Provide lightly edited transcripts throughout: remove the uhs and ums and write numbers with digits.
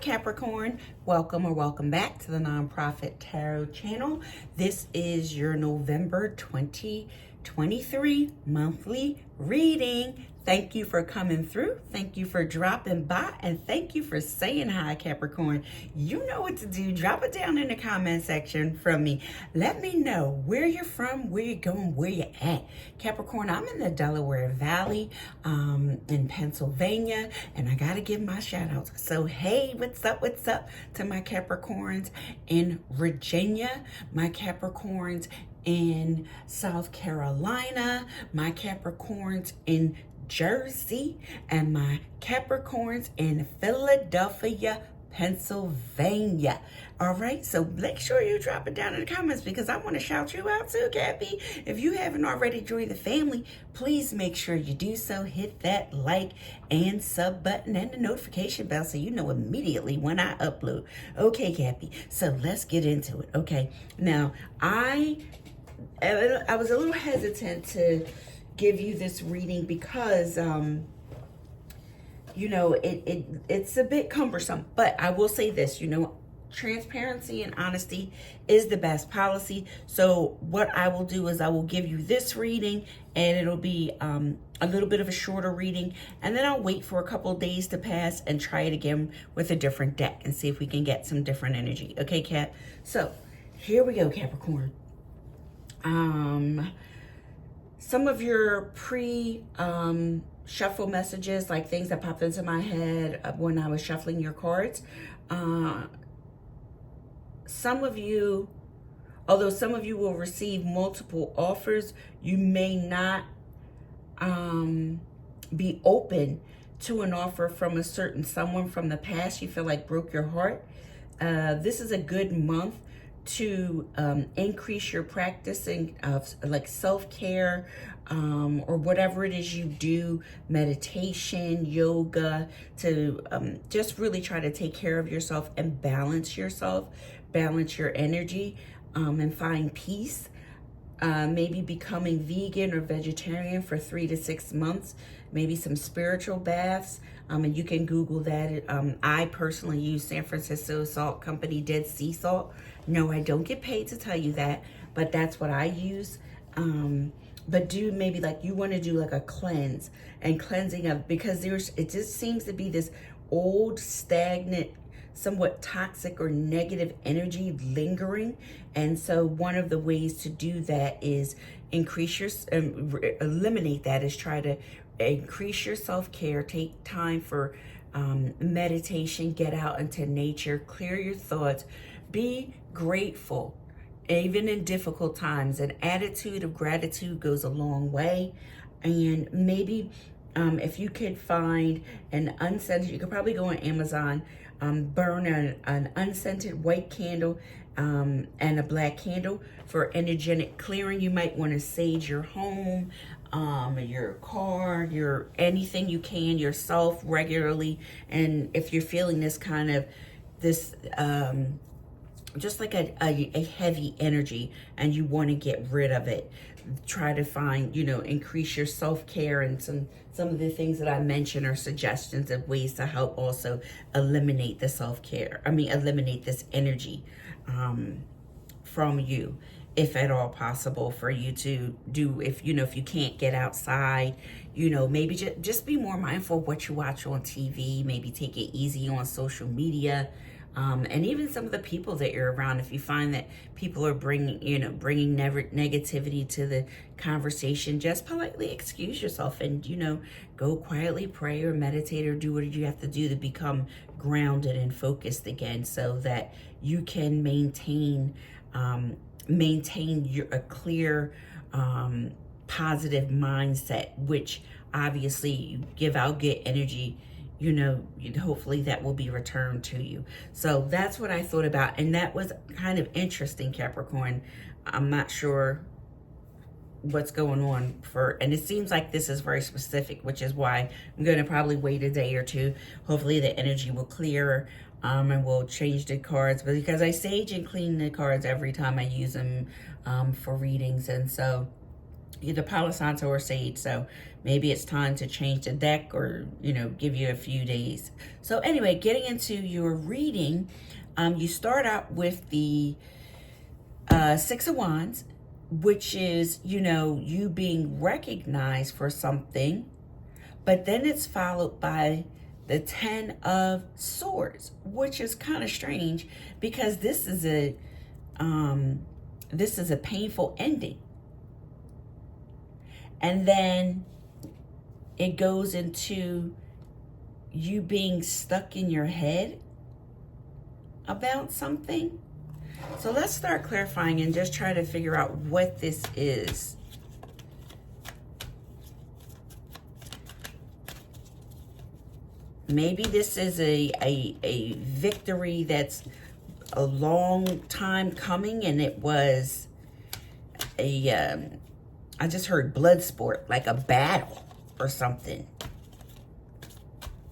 Capricorn. Welcome or welcome back to the Nonprofit Tarot channel. This is your November 2023 monthly reading. Thank you for coming through. Thank you for dropping by. And thank you for saying hi, Capricorn. You know what to do. Drop it down in the comment section from me. Let me know where you're from, where you're going, where you're at. Capricorn, I'm in the Delaware Valley in Pennsylvania. And I got to give my shout outs. So, hey, what's up to my Capricorns in Virginia, my Capricorns in South Carolina, my Capricorns in Jersey, and my Capricorns in Philadelphia, Pennsylvania. All right, so make sure you drop it down in the comments because I want to shout you out too, Cappy. If you haven't already joined the family, please make sure you do so. Hit that like and sub button and the notification bell so you know immediately when I upload. Okay, Cappy, so let's get into it. Okay, now I was a little hesitant to give you this reading because it's a bit cumbersome, but I will say this, transparency and honesty is the best policy. So what I will do is I will give you this reading and it'll be a little bit of a shorter reading, and then I'll wait for a couple of days to pass and try it again with a different deck and see if we can get some different energy. Okay, Cap? So here we go, Capricorn. Some of your shuffle messages, like things that popped into my head when I was shuffling your cards. Some of you, although some of you will receive multiple offers, you may not be open to an offer from a certain someone from the past you feel like broke your heart. This is a good month to increase your practicing of like self-care or whatever it is you do, meditation, yoga, to just really try to take care of yourself and balance yourself, balance your energy, and find peace. Maybe becoming vegan or vegetarian for 3 to 6 months, maybe some spiritual baths. And you can Google that. I personally use San Francisco Salt Company Dead Sea Salt. No, I don't get paid to tell you that, but that's what I use. But do maybe like you want to do like a cleanse and cleansing of, because it just seems to be this old, stagnant, somewhat toxic or negative energy lingering. And so one of the ways to do that is eliminate that, is try to increase your self-care, take time for meditation, get out into nature, clear your thoughts, be grateful, even in difficult times. An attitude of gratitude goes a long way. And maybe if you could find an unscented, you could probably go on Amazon, burn an unscented white candle and a black candle for energetic clearing. You might want to sage your home, your car, your anything you can, yourself regularly. And if you're feeling this kind of just like a heavy energy and you want to get rid of it, try to find, increase your self-care. And some of the things that I mentioned are suggestions of ways to help also eliminate the eliminate this energy from you, if at all possible, for you to do. If you can't get outside, maybe just be more mindful of what you watch on TV, maybe take it easy on social media. And even some of the people that you're around, if you find that people are bringing negativity to the conversation, just politely excuse yourself and, go quietly pray or meditate or do what you have to do to become grounded and focused again, so that you can maintain a clear, positive mindset, which obviously you give out good energy. Hopefully that will be returned to you. So that's what I thought about. And that was kind of interesting, Capricorn. I'm not sure what's going on and it seems like this is very specific, which is why I'm going to probably wait a day or two. Hopefully the energy will clear, and we'll change the cards, but because I sage and clean the cards every time I use them for readings. And so either Palo Santo or Sage. So maybe it's time to change the deck, or, give you a few days. So anyway, getting into your reading, you start out with the Six of Wands, which is, you being recognized for something, but then it's followed by the Ten of Swords, which is kind of strange because this is a painful ending. And then it goes into you being stuck in your head about something. So let's start clarifying and just try to figure out what this is. Maybe this is a victory that's a long time coming, and it was I just heard blood sport, like a battle or something.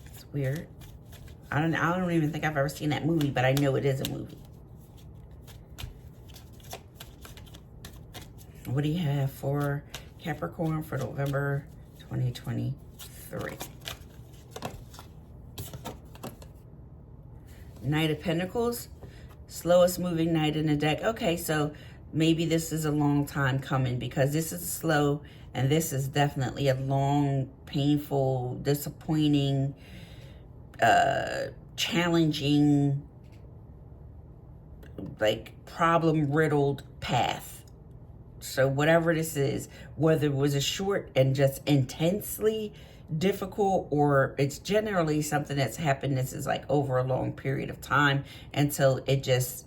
It's weird. I don't even think I've ever seen that movie, but I know it is a movie. What do you have for Capricorn for November 2023? Knight of Pentacles, slowest moving knight in the deck. Okay, so maybe this is a long time coming, because this is slow and this is definitely a long, painful, disappointing, challenging, like problem-riddled path. So whatever this is, whether it was a short and just intensely difficult, or it's generally something that's happened, this is like over a long period of time until it just,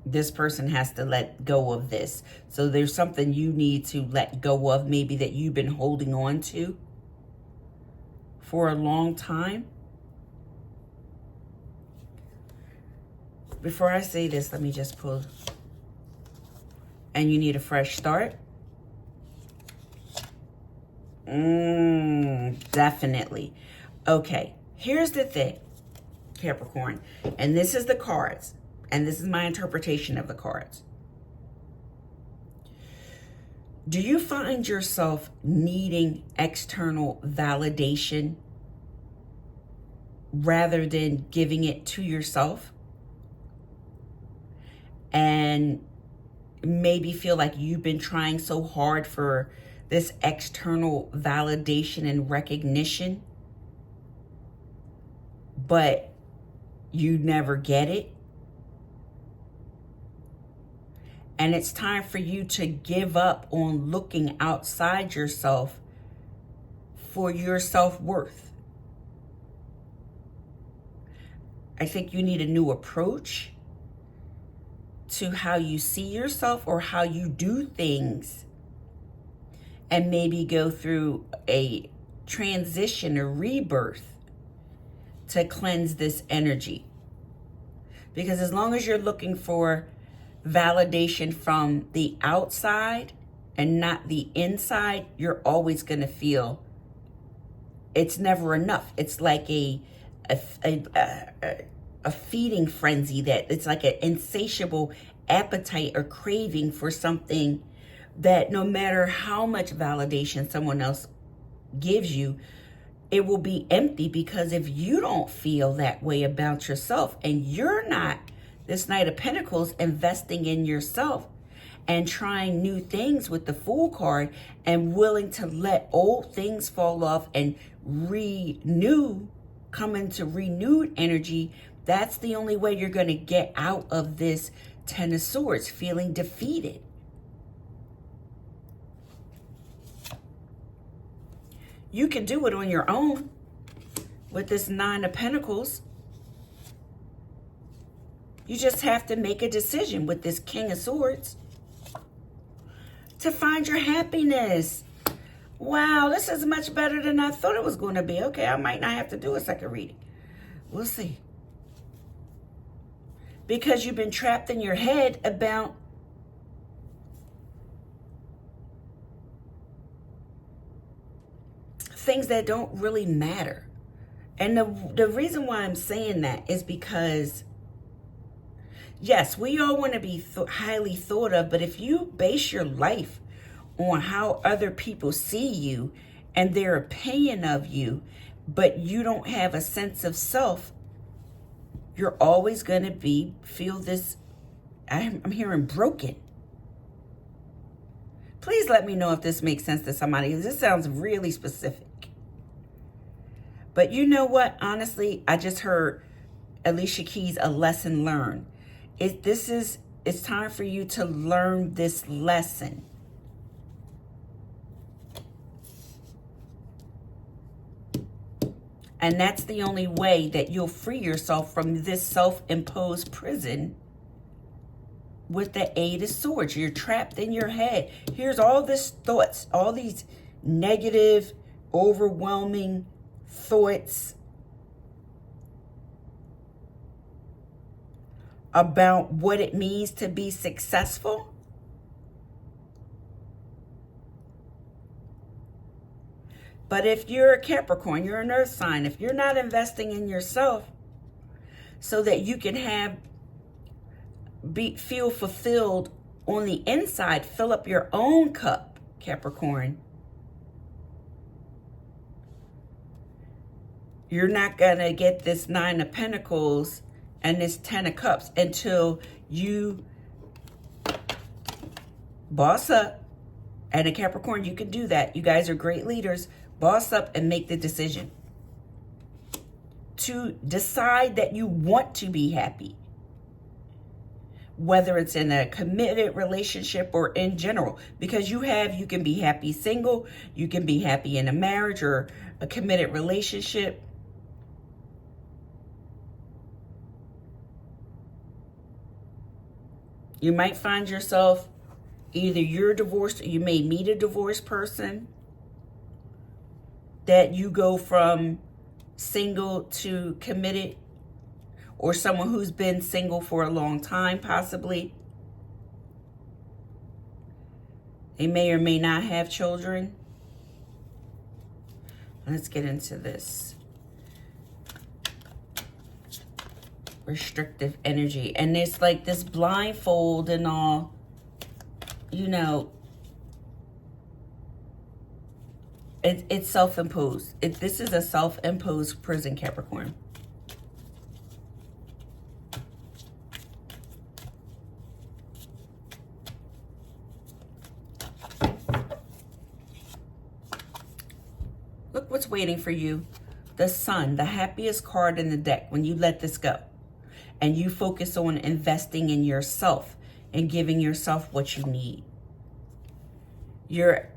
this person has to let go of this. So there's something you need to let go of, maybe that you've been holding on to for a long time. Before I say this, let me just pull. And you need a fresh start. Definitely. Okay, here's the thing, Capricorn, and this is the cards, and this is my interpretation of the cards. Do you find yourself needing external validation rather than giving it to yourself? And maybe feel like you've been trying so hard for this external validation and recognition, but you never get it. And it's time for you to give up on looking outside yourself for your self-worth. I think you need a new approach to how you see yourself or how you do things, and maybe go through a transition or rebirth to cleanse this energy. Because as long as you're looking for validation from the outside and not the inside, you're always going to feel it's never enough. It's like a feeding frenzy, that it's like an insatiable appetite or craving for something that no matter how much validation someone else gives you, it will be empty. Because if you don't feel that way about yourself, and you're not, this Knight of Pentacles, investing in yourself and trying new things with the Fool card, and willing to let old things fall off and come into renewed energy, that's the only way you're going to get out of this Ten of Swords, feeling defeated. You can do it on your own with this Nine of Pentacles. You just have to make a decision with this King of Swords to find your happiness. Wow, this is much better than I thought it was going to be. Okay, I might not have to do a second reading. We'll see. Because you've been trapped in your head about things that don't really matter. And the reason why I'm saying that is because, yes, we all want to be highly thought of, but if you base your life on how other people see you and their opinion of you, but you don't have a sense of self, you're always going to feel this, I'm hearing broken. Please let me know if this makes sense to somebody. This sounds really specific. But you know what? Honestly, I just heard Alicia Keys, a lesson learned. It's time for you to learn this lesson. And that's the only way that you'll free yourself from this self-imposed prison with the Eight of Swords. You're trapped in your head. Here's all these thoughts, all these negative, overwhelming thoughts about what it means to be successful. But if you're a Capricorn, you're an earth sign, if you're not investing in yourself so that you can feel fulfilled on the inside, fill up your own cup, Capricorn, you're not going to get this Nine of Pentacles and this Ten of Cups until you boss up. And a Capricorn, you can do that. You guys are great leaders. Boss up and make the decision to decide that you want to be happy. Whether it's in a committed relationship or in general. Because you can be happy single. You can be happy in a marriage or a committed relationship. You might find yourself, either you're divorced or you may meet a divorced person, that you go from single to committed, or someone who's been single for a long time, possibly. They may or may not have children. Let's get into this. Restrictive energy. And it's like this blindfold and all, you know, it's self-imposed. This is a self-imposed prison, Capricorn. Look what's waiting for you. The Sun, the happiest card in the deck when you let this go. And you focus on investing in yourself and giving yourself what you need. Your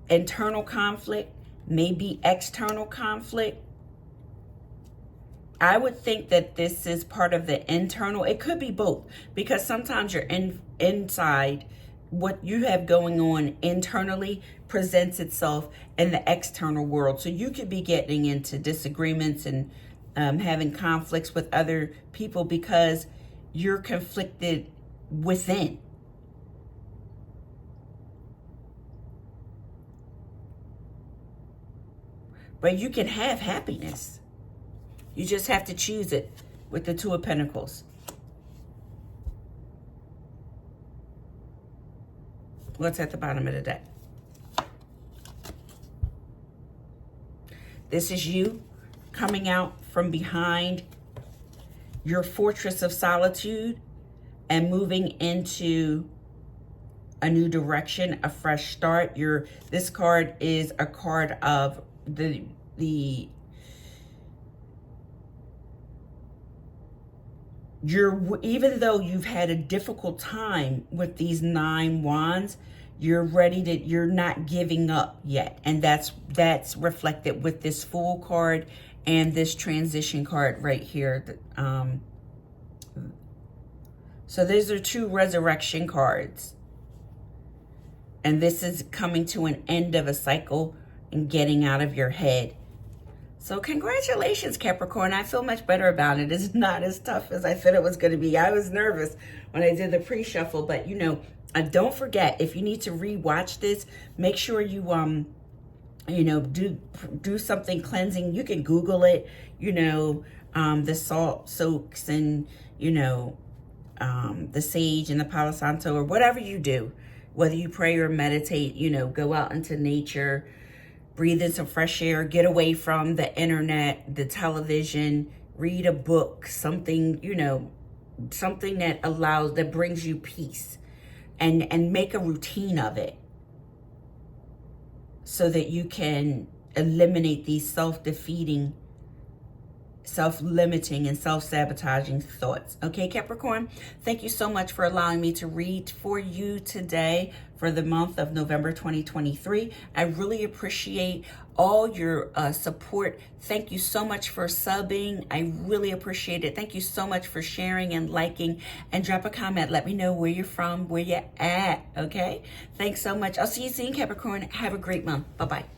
internal conflict, maybe external conflict. I would think that this is part of the internal. It could be both, because sometimes you're inside, what you have going on internally presents itself in the external world. So you could be getting into disagreements and having conflicts with other people because you're conflicted within. But you can have happiness. You just have to choose it with the Two of Pentacles. What's at the bottom of the deck? This is you coming out from behind your fortress of solitude and moving into a new direction, a fresh start. This card is a card of even though you've had a difficult time with these 9 wands, you're not giving up yet. And that's reflected with this Fool card and this Transition card right here. So these are 2 Resurrection cards. And this is coming to an end of a cycle and getting out of your head. So congratulations, Capricorn. I feel much better about it. It's not as tough as I thought it was going to be. I was nervous when I did the pre-shuffle, but don't forget, if you need to re-watch this, make sure you do something cleansing. You can Google it, the salt soaks and the sage and the Palo Santo or whatever you do. whether you pray or meditate, go out into nature, breathe in some fresh air, get away from the internet, the television, read a book, something, something that brings you peace, and make a routine of it so that you can eliminate these self-defeating, self-limiting, and self-sabotaging thoughts. Okay, Capricorn, thank you so much for allowing me to read for you today for the month of November 2023. I really appreciate all your support. Thank you so much for subbing. I really appreciate it. Thank you so much for sharing and liking, and drop a comment. Let me know where you're from, where you're at, okay? Thanks so much. I'll see you soon, Capricorn. Have a great month. Bye-bye.